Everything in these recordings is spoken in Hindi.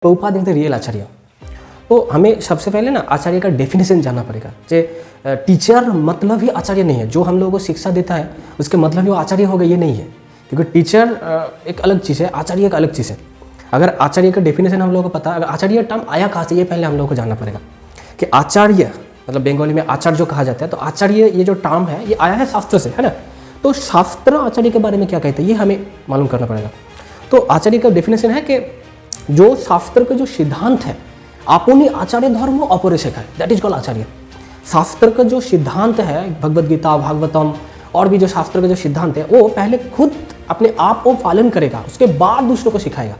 प्रभुपाद इज द रियल आचार्य। तो हमें सबसे पहले ना आचार्य का डेफिनेशन जानना पड़ेगा। जे टीचर मतलब ही आचार्य नहीं है। जो हम लोगों को शिक्षा देता है उसके मतलब ही वो आचार्य होगा, ये नहीं है। क्योंकि टीचर एक अलग चीज़ है, आचार्य एक अलग चीज़ है। अगर आचार्य का डेफिनेशन हम लोगों को पता, अगर आचार्य टर्म आया कहाँ से, ये पहले हम लोगों को जानना पड़ेगा कि आचार्य मतलब बंगाली में आचार्य जो कहा जाता है, तो आचार्य ये जो टर्म है ये आया है शास्त्र से, है ना। तो शास्त्र आचार्य के बारे में क्या कहते हैं ये हमें मालूम करना पड़ेगा। तो आचार्य का डेफिनेशन है कि जो शास्त्र के जो सिद्धांत है, आपुनी आचार्य धर्म अपरेशक है, दैट इज कॉल्ड आचार्य। शास्त्र का जो सिद्धांत है, भगवद गीता, भागवतम और भी जो शास्त्र के जो सिद्धांत है, वो पहले खुद अपने आप को पालन करेगा, उसके बाद दूसरों को सिखाएगा।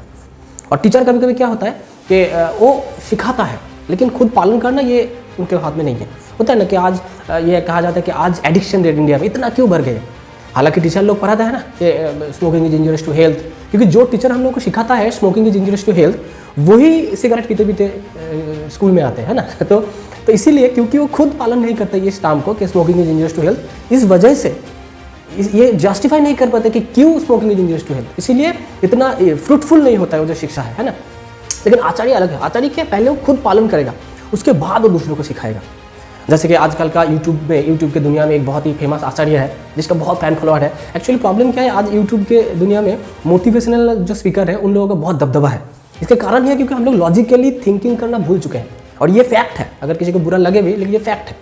और टीचर कभी कभी क्या होता है कि वो सिखाता है लेकिन खुद पालन करना ये उनके हाथ में नहीं है। होता है ना कि आज ये कहा जाता है कि आज एडिक्शन रेट इंडिया में इतना क्यों बढ़ गए। हालांकि टीचर लोग पढ़ाता है ना कि स्मोकिंग इज इंजurious टू हेल्थ, क्योंकि जो टीचर हम लोग को सिखाता है स्मोकिंग इज इंजurious टू हेल्थ, वही सिगरेट पीते पीते स्कूल में आते हैं ना। तो इसीलिए क्योंकि वो खुद पालन नहीं करते इस टर्म को कि स्मोकिंग इज इंजurious टू हेल्थ, इस वजह से ये जस्टिफाई नहीं कर पाते कि क्यों स्मोकिंग इज इंजurious टू हेल्थ, इसीलिए इतना फ्रूटफुल नहीं होता है वो जो शिक्षा है ना। लेकिन आचार्य अलग है। आचार्य क्या, पहले वो खुद पालन करेगा, उसके बाद वो दूसरों को सिखाएगा। जैसे कि आजकल का यूट्यूब के दुनिया में एक बहुत ही फेमस आचार्य है जिसका बहुत फैन फॉलोअर है। एक्चुअली प्रॉब्लम क्या है, आज यूट्यूब के दुनिया में मोटिवेशनल जो स्पीकर है उन लोगों का बहुत दबदबा है। इसके कारण यह है क्योंकि हम लोग लॉजिकली थिंकिंग करना भूल चुके हैं, और ये फैक्ट है। अगर किसी को बुरा लगे भी, लेकिन ये फैक्ट है।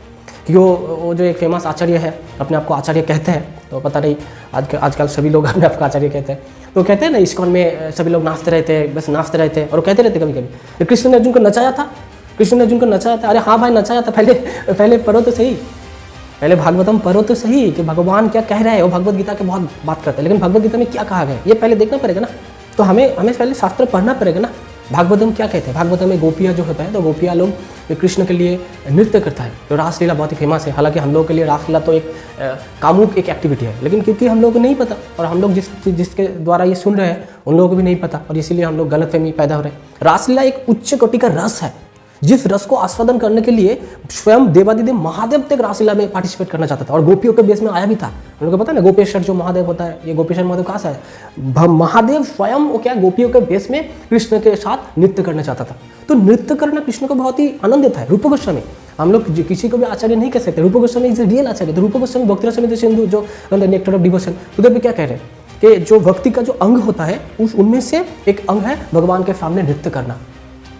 क्योंकि वो जो एक फेमस आचार्य है, अपने आप को आचार्य कहते हैं, तो पता नहीं आजकल सभी लोग अपने आप को आचार्य कहते हैं। तो कहते हैं ना, इस्कॉन में सभी लोग नाचते रहते, बस नाचते रहते, और कहते रहते कभी कभी कृष्ण ने अर्जुन को नचाया था, कृष्ण ने अर्जुन को नचाया था। अरे हाँ भाई, नचाया था, पहले पढ़ो तो सही, पहले भागवतम पढ़ो तो सही कि भगवान क्या कह रहे हैं। वो भगवद गीता के बहुत बात करते हैं, लेकिन भगवद गीता में क्या कहा गया ये पहले देखना पड़ेगा ना। तो हमें पहले शास्त्र पढ़ना पड़ेगा ना। भागवतम क्या कहते हैं, भागवतम में गोपियाँ जो होता है, तो गोपियाँ लोग कृष्ण के लिए नृत्य करता है। तो रासलीला बहुत ही फेमस है। हालांकि हम लोगों के लिए रासलीला तो एक कामुक एक एक्टिविटी है, लेकिन क्योंकि हम लोगों को नहीं पता, और हम लोग जिसके द्वारा ये सुन रहे हैं उन लोगों को भी नहीं पता, और इसीलिए हम लोग गलतफहमी पैदा हो रहे हैं। रासलीला एक उच्च कोटि का रस है, जिस रस को आस्वादन करने के लिए स्वयं देवादिदेव महादेव तक रासलीला में पार्टिसिपेट करना चाहता था, और गोपियों के बेस में आया भी था। हम लोग को पता है ना, गोपेश्वर जो महादेव होता है, ये गोपेश्वर महादेव कहाँ से है, महादेव स्वयं वो क्या गोपियों के बेस में कृष्ण के साथ नृत्य करना चाहता था। तो नृत्य करना कृष्ण को बहुत ही आनंद देता है। रूप गोस्वामी, हम लोग किसी को भी आचार्य नहीं कह सकते, रूप गोस्वामी इज रियल आचार्य। तो रूप गोस्वामी भक्ति रस सिंधु जो नेक्टर ऑफ डिवोशन, उधर भी क्या कह रहे हैं कि जो भक्ति का जो अंग होता है उनमें से एक अंग है भगवान के सामने नृत्य करना।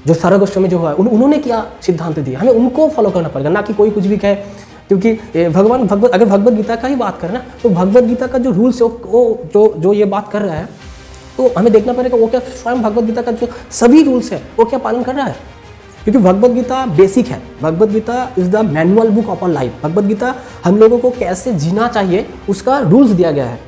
जो सारा गोस्वामी जो है उन्होंने क्या सिद्धांत दिए, हमें उनको फॉलो करना पड़ेगा, ना कि कोई कुछ भी कहे। क्योंकि अगर भगवद गीता का ही बात करें ना, तो भगवद गीता का जो रूल्स है वो जो ये बात कर रहा है, तो हमें देखना पड़ेगा वो क्या स्वयं भगवद गीता का जो सभी रूल्स है वो क्या पालन कर रहा है। क्योंकि भगवद गीता बेसिक है। Bhagavad Gita is the manual book of our life. Bhagavad Gita हम लोगों को कैसे जीना चाहिए उसका रूल्स दिया गया है।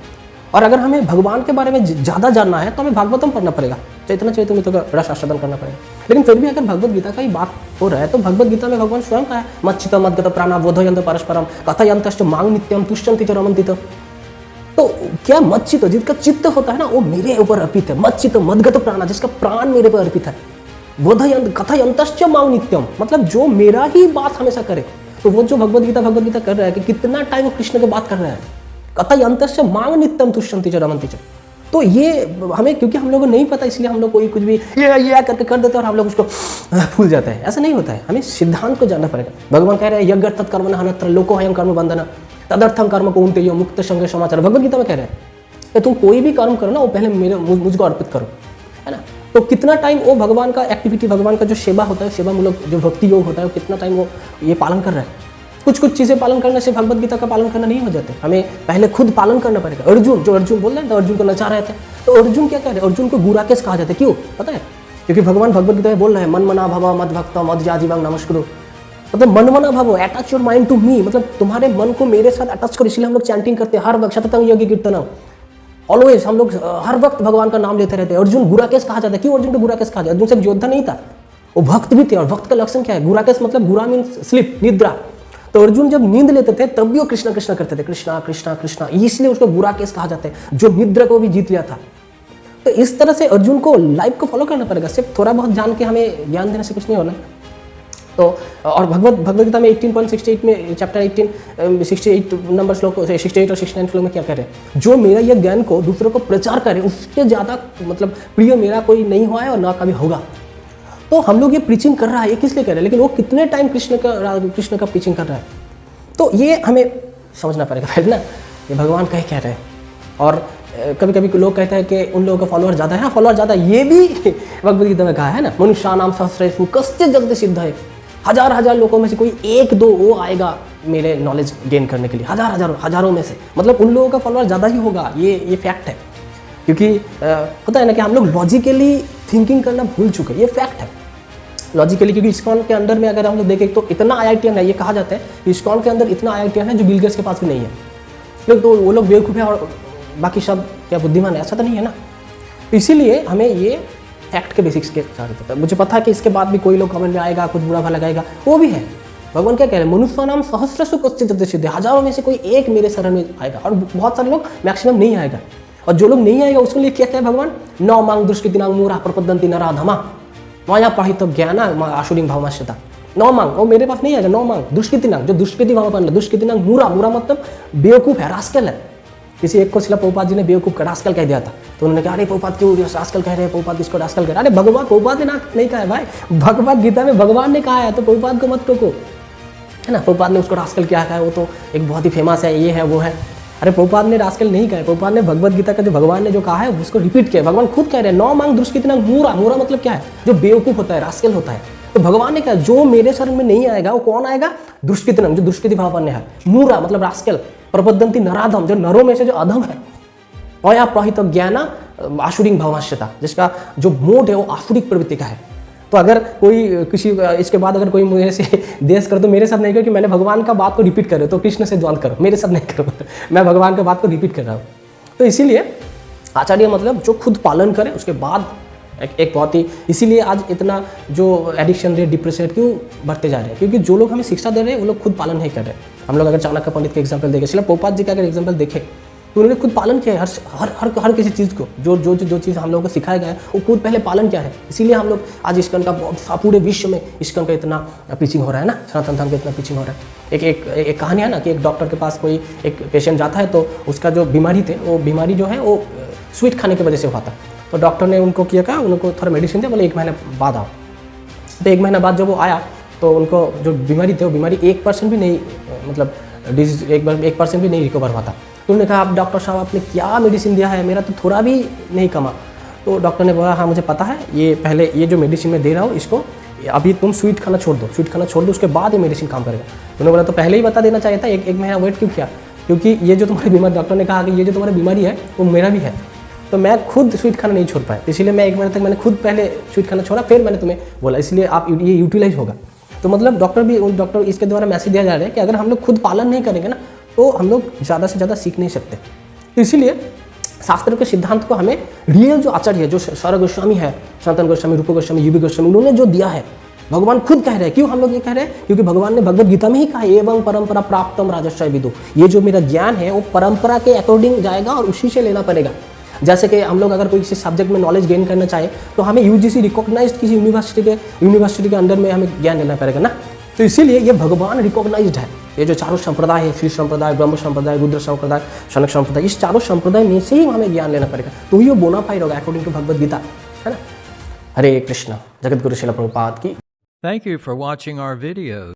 और अगर हमें भगवान के बारे में ज़्यादा जानना है तो हमें भागवतम पढ़ना पड़ेगा, चैतन्य चैतन्य का रस आस्वादन करना पड़ेगा। लेकिन फिर भी अगर भगवद गीता का ही बात हो रहा है, तो भगवद गीता में भगवान स्वयं का है, मच्चित मद्गत प्राणा बोधयंत परस्परम कथयंतश्च मांग नित्यम तुष्यन्ति च रमन्ति। तो क्या मच्चित, जिसका चित्त होता है ना वो मेरे ऊपर अर्पित है, मच्चित मद्गत प्राणा, जिसका प्राण मेरे पर अर्पित है, बोधयंत कथयंतश्च मांग नित्यम, मतलब जो मेरा ही बात हमेशा करे। तो वो जो भगवद गीता कर रहा है कि कितना टाइम वो कृष्ण की बात कर रहा है, कथयंतश्च मांग नित्यम तुष्यन्ति च रमन्ति च। तो ये हमें, क्योंकि हम लोगों को नहीं पता, इसलिए हम लोग कोई कुछ भी ये करके कर देते हैं और हम लोग उसको भूल जाते हैं। ऐसा नहीं होता है, हमें सिद्धांत को जानना पड़ेगा। भगवान कह रहे हैं यज्ञ तत्कर्मण हनत्र लोको हयं कर्म बंधना तदर्थं कर्म कुंते यो मुक्त संग समाचार। भगवद गीता में कह रहे हैं कि तुम कोई भी कर्म करो ना, वो पहले मुझको अर्पित करो, है ना। तो कितना टाइम वो भगवान का एक्टिविटी, भगवान का जो सेवा होता है, सेवा मूलक जो भक्ति योग होता है, कितना टाइम वो ये पालन कर रहा है। कुछ चीज़ें पालन करने से भगवद गीता का पालन करना नहीं हो जाते, हमें पहले खुद पालन करना पड़ेगा। अर्जुन बोल रहे हैं, तो अर्जुन को नचा रहे थे, तो अर्जुन क्या कह रहे हैं, अर्जुन को गुराकेश कहा जाता है। क्यों पता है? क्योंकि भगवान भगवद गीता में बोल रहे हैं मन मना भव मद भक्त मद जाजीवांग नमस्कुरु, मतलब मन मना भव, attach your mind to me, मतलब तुम्हारे मन को मेरे साथ अटैच करो। इसलिए हम लोग चैंटिंग करते हैं हर वक्त, सततम योगी कीर्तनम, ऑलवेज हम लोग हर वक्त भगवान का नाम लेते रहते हैं। अर्जुन गुराकेश कहा जाता है। क्यों अर्जुन को गुराकेश कहा जाता है? अर्जुन सिर्फ योद्धा नहीं था, वो भक्त भी थे, और भक्त का लक्षण क्या है? गुराकेश मतलब गुरा मीन्स स्लीप, निद्रा। तो अर्जुन जब नींद लेते थे तब भी वो कृष्णा कृष्णा करते थे, कृष्णा कृष्णा कृष्णा, इसलिए उसको गुराकेश कहा जाता है, जो निद्रा को भी जीत लिया था। तो इस तरह से अर्जुन को लाइफ को फॉलो करना पड़ेगा। सिर्फ थोड़ा बहुत जान के हमें ज्ञान देने से कुछ नहीं होना। तो और भगवद गीता में 18.68 में चैप्टर 18 68 नंबर श्लोक 68 और 69 श्लोक में क्या कह रहे हैं, जो मेरा यह ज्ञान को दूसरों को प्रचार करे उसके ज़्यादा मतलब प्रिय मेरा कोई नहीं हुआ है और ना कभी होगा। तो हम लोग ये प्रीचिंग कर रहा है, ये किस लिए कर रहे हैं, लेकिन वो कितने टाइम कृष्ण का प्रीचिंग कर रहा है, तो ये हमें समझना पड़ेगा पहले ना, ये भगवान कहीं कह रहे हैं। और कभी कभी लोग कहते हैं कि उन लोगों का फॉलोअर ज़्यादा है, हाँ फॉलोअर ज़्यादा है, ये भी भगवद गीता में कहा है ना, मनुष्याणाम सहस्रेषु कश्चित् जगति सिद्धये, हजार लोगों में से कोई एक दो वो आएगा मेरे नॉलेज गेन करने के लिए, हजारों में से, मतलब उन लोगों का फॉलोअर ज़्यादा ही होगा, ये फैक्ट है। क्योंकि होता है ना कि हम लोग लॉजिकली थिंकिंग करना भूल चुके हैं, ये फैक्ट है लॉजिकली। क्योंकि इस्कॉन के अंदर में अगर हम लोग देखें तो इतना IITian है, ये कहा जाता है कि इस्कॉन के अंदर इतना IITian है जो बिल गेट्स के पास भी नहीं है। लोग तो वो लोग बेवकूफ़ है और बाकी सब क्या बुद्धिमान है, ऐसा तो नहीं है ना। तो इसीलिए हमें ये फैक्ट के बेसिक्स के साथ पता है। मुझे पता है कि इसके बाद भी कोई लोग कमेंट में आएगा, कुछ बुरा भला लगाएगा, वो भी है। भगवान क्या कह रहे हैं, मनुष्याणाम सहस्रेषु कश्चित् जगति सिद्धये, हजारों में से कोई एक मेरे शरण में आएगा, और बहुत सारे लोग मैक्सिमम नहीं आएगा। और जो लोग नहीं आएगा उसके लिए क्या कहते हैं भगवान, नौ मांग दुष्कृतिनां मूढ़ा प्रपद्यन्ति नराधमा माया पाहित ज्ञाना आसुरीं भावमाश्रिता। नौ मांग वो मेरे पास नहीं आएगा, नौ मांग दुष्कृतिनां, जो दुष्कृति भाव, दुष्कृतिनां मूढ़ा मतलब बेवकूफ़ है, रास्कल है। किसी एक को शिला प्रभुपाद जी ने बेवकूफ़ का रास्कल कह दिया था, तो उन्होंने कहा अरे प्रभुपाद क्यों रास्कल कह रहे हैं, प्रभुपाद इसको रास्कल कह रहे हैं। अरे भगवान प्रभुपाद ने नहीं कहा है भाई, भगवद गीता में भगवान ने कहा है, तो प्रभुपाद को मत टोको, है ना। प्रभुपाद ने उसको रास्कल क्या कहा है, वो तो एक बहुत ही फेमस है, ये है वो है। अरे प्रभुपाद ने रास्कल नहीं कहा है, प्रभुपाद ने भगवद गीता का जो भगवान ने जो कहा है उसको रिपीट किया। भगवान खुद कह रहे हैं नौ मांग दुष्कृतिनां मूढ़ा मतलब क्या है, जो बेवकूफ़ होता है, रास्कल होता है। तो भगवान ने कहा जो मेरे शरण में नहीं आएगा वो कौन आएगा, दुष्कृतिनां, जो दुष्कृति भावापन्न है, मूढ़ा मतलब रास्कल, प्रपद्यन्ति नराधम, जो नरों में से जो अधम है, माया पाहित ज्ञाना आसुरीं भावमाश्रिता, जिसका जो मोड है वो आसुरिक प्रवृत्ति का है। तो अगर कोई किसी इसके बाद अगर कोई मुझे से देश कर, तो मेरे साथ नहीं करो कि मैंने भगवान का बात को रिपीट कर रहे हो, तो कृष्ण से द्वंद्व करो, मेरे साथ नहीं करो, मैं भगवान का बात को रिपीट कर रहा हूँ। तो इसीलिए आचार्य मतलब जो खुद पालन करे उसके बाद एक बहुत ही, इसीलिए आज इतना जो एडिक्शन रेट, डिप्रेशन रेट क्यों बढ़ते जा रहे हैं, क्योंकि जो लोग हमें शिक्षा दे रहे हैं वो लोग खुद पालन नहीं कर रहे। हम लोग अगर चाणक्य पंडित के एग्जाम्पल देखें, शिला प्रभुपाद जी का अगर एग्जाम्पल देखें, तो उन्होंने खुद पालन किया है हर किसी चीज़ को, जो चीज़ हम लोगों को सिखाया गया है वो खुद पहले पालन किया है। इसीलिए हम लोग आज इस्कॉन का पूरे विश्व में इस्कॉन का इतना प्रीचिंग हो रहा है ना, सनातन धर्म का इतना प्रीचिंग हो रहा है। एक कहानी है ना कि एक डॉक्टर के पास कोई एक पेशेंट जाता है, तो उसका जो बीमारी थे वो बीमारी जो है वो स्वीट खाने की वजह से हुआ था। तो डॉक्टर ने उनको किया क्या, उनको थोड़ा मेडिसिन दिया, बोले 1 महीने बाद आओ। तो 1 महीना बाद जब वो आया तो उनको जो बीमारी थी वो बीमारी 1% भी नहीं, मतलब डिजीज 1% भी नहीं रिकवर हुआ था। तो उन्होंने कहा आप डॉक्टर साहब आपने क्या मेडिसिन दिया है, मेरा तो थोड़ा भी नहीं कमा। तो डॉक्टर ने बोला हाँ मुझे पता है, ये पहले ये जो मेडिसिन मैं दे रहा हूँ इसको अभी तुम स्वीट खाना छोड़ दो, उसके बाद ये मेडिसिन काम करेगा। उन्होंने बोला तो पहले ही बता देना चाहिए था, एक महीना वेट क्यों किया, क्योंकि ये जो तुम्हारी बीमारी, डॉक्टर ने कहा कि ये जो तुम्हारी बीमारी है वो मेरा भी है, तो मैं खुद स्वीट खाना नहीं छोड़ पाया, इसीलिए मैं 1 महीने तक मैंने खुद पहले स्वीट खाना छोड़ा, फिर मैंने तुम्हें बोला, इसलिए आप ये यूटिलाइज होगा। तो मतलब डॉक्टर इसके द्वारा मैसेज दिया जा रहा है कि अगर हम लोग खुद पालन नहीं करेंगे ना तो हम लोग ज़्यादा से ज़्यादा सीख नहीं सकते। तो इसीलिए शास्त्र के सिद्धांत को हमें रियल जो आचार्य है, जो सौरभ गोस्वामी है, सनातन गोस्वामी, रूप गोस्वामी, यूबी गोस्वामी, उन्होंने जो दिया है, भगवान खुद कह रहे हैं। क्यों हम लोग ये कह रहे हैं, क्योंकि भगवान ने भगवद गीता में ही कहा एवं परंपरा प्राप्तम राजर्षय विदु, ये जो मेरा ज्ञान है वो परंपरा के अकॉर्डिंग जाएगा और उसी से लेना पड़ेगा। जैसे कि हम लोग अगर कोई किसी सब्जेक्ट में नॉलेज गेन करना चाहे तो हमें UGC रिकॉग्नाइज्ड किसी यूनिवर्सिटी के अंडर में हमें ज्ञान लेना पड़ेगा ना। तो इसीलिए ये भगवान रिकॉग्नाइज्ड है। ये जो चारों संप्रदाय है, श्री संप्रदाय, ब्रह्म संप्रदाय, रुद्र संप्रदाय, शनक संप्रदाय, इस चारों संप्रदाय में से ही हमें ज्ञान लेना पड़ेगा, तो ये बोनाफाइड होगा अकॉर्डिंग टू भगवद गीता, है ना। हरे कृष्ण। जगत गुरु श्रील प्रभुपाद की। Thank you for watching our videos.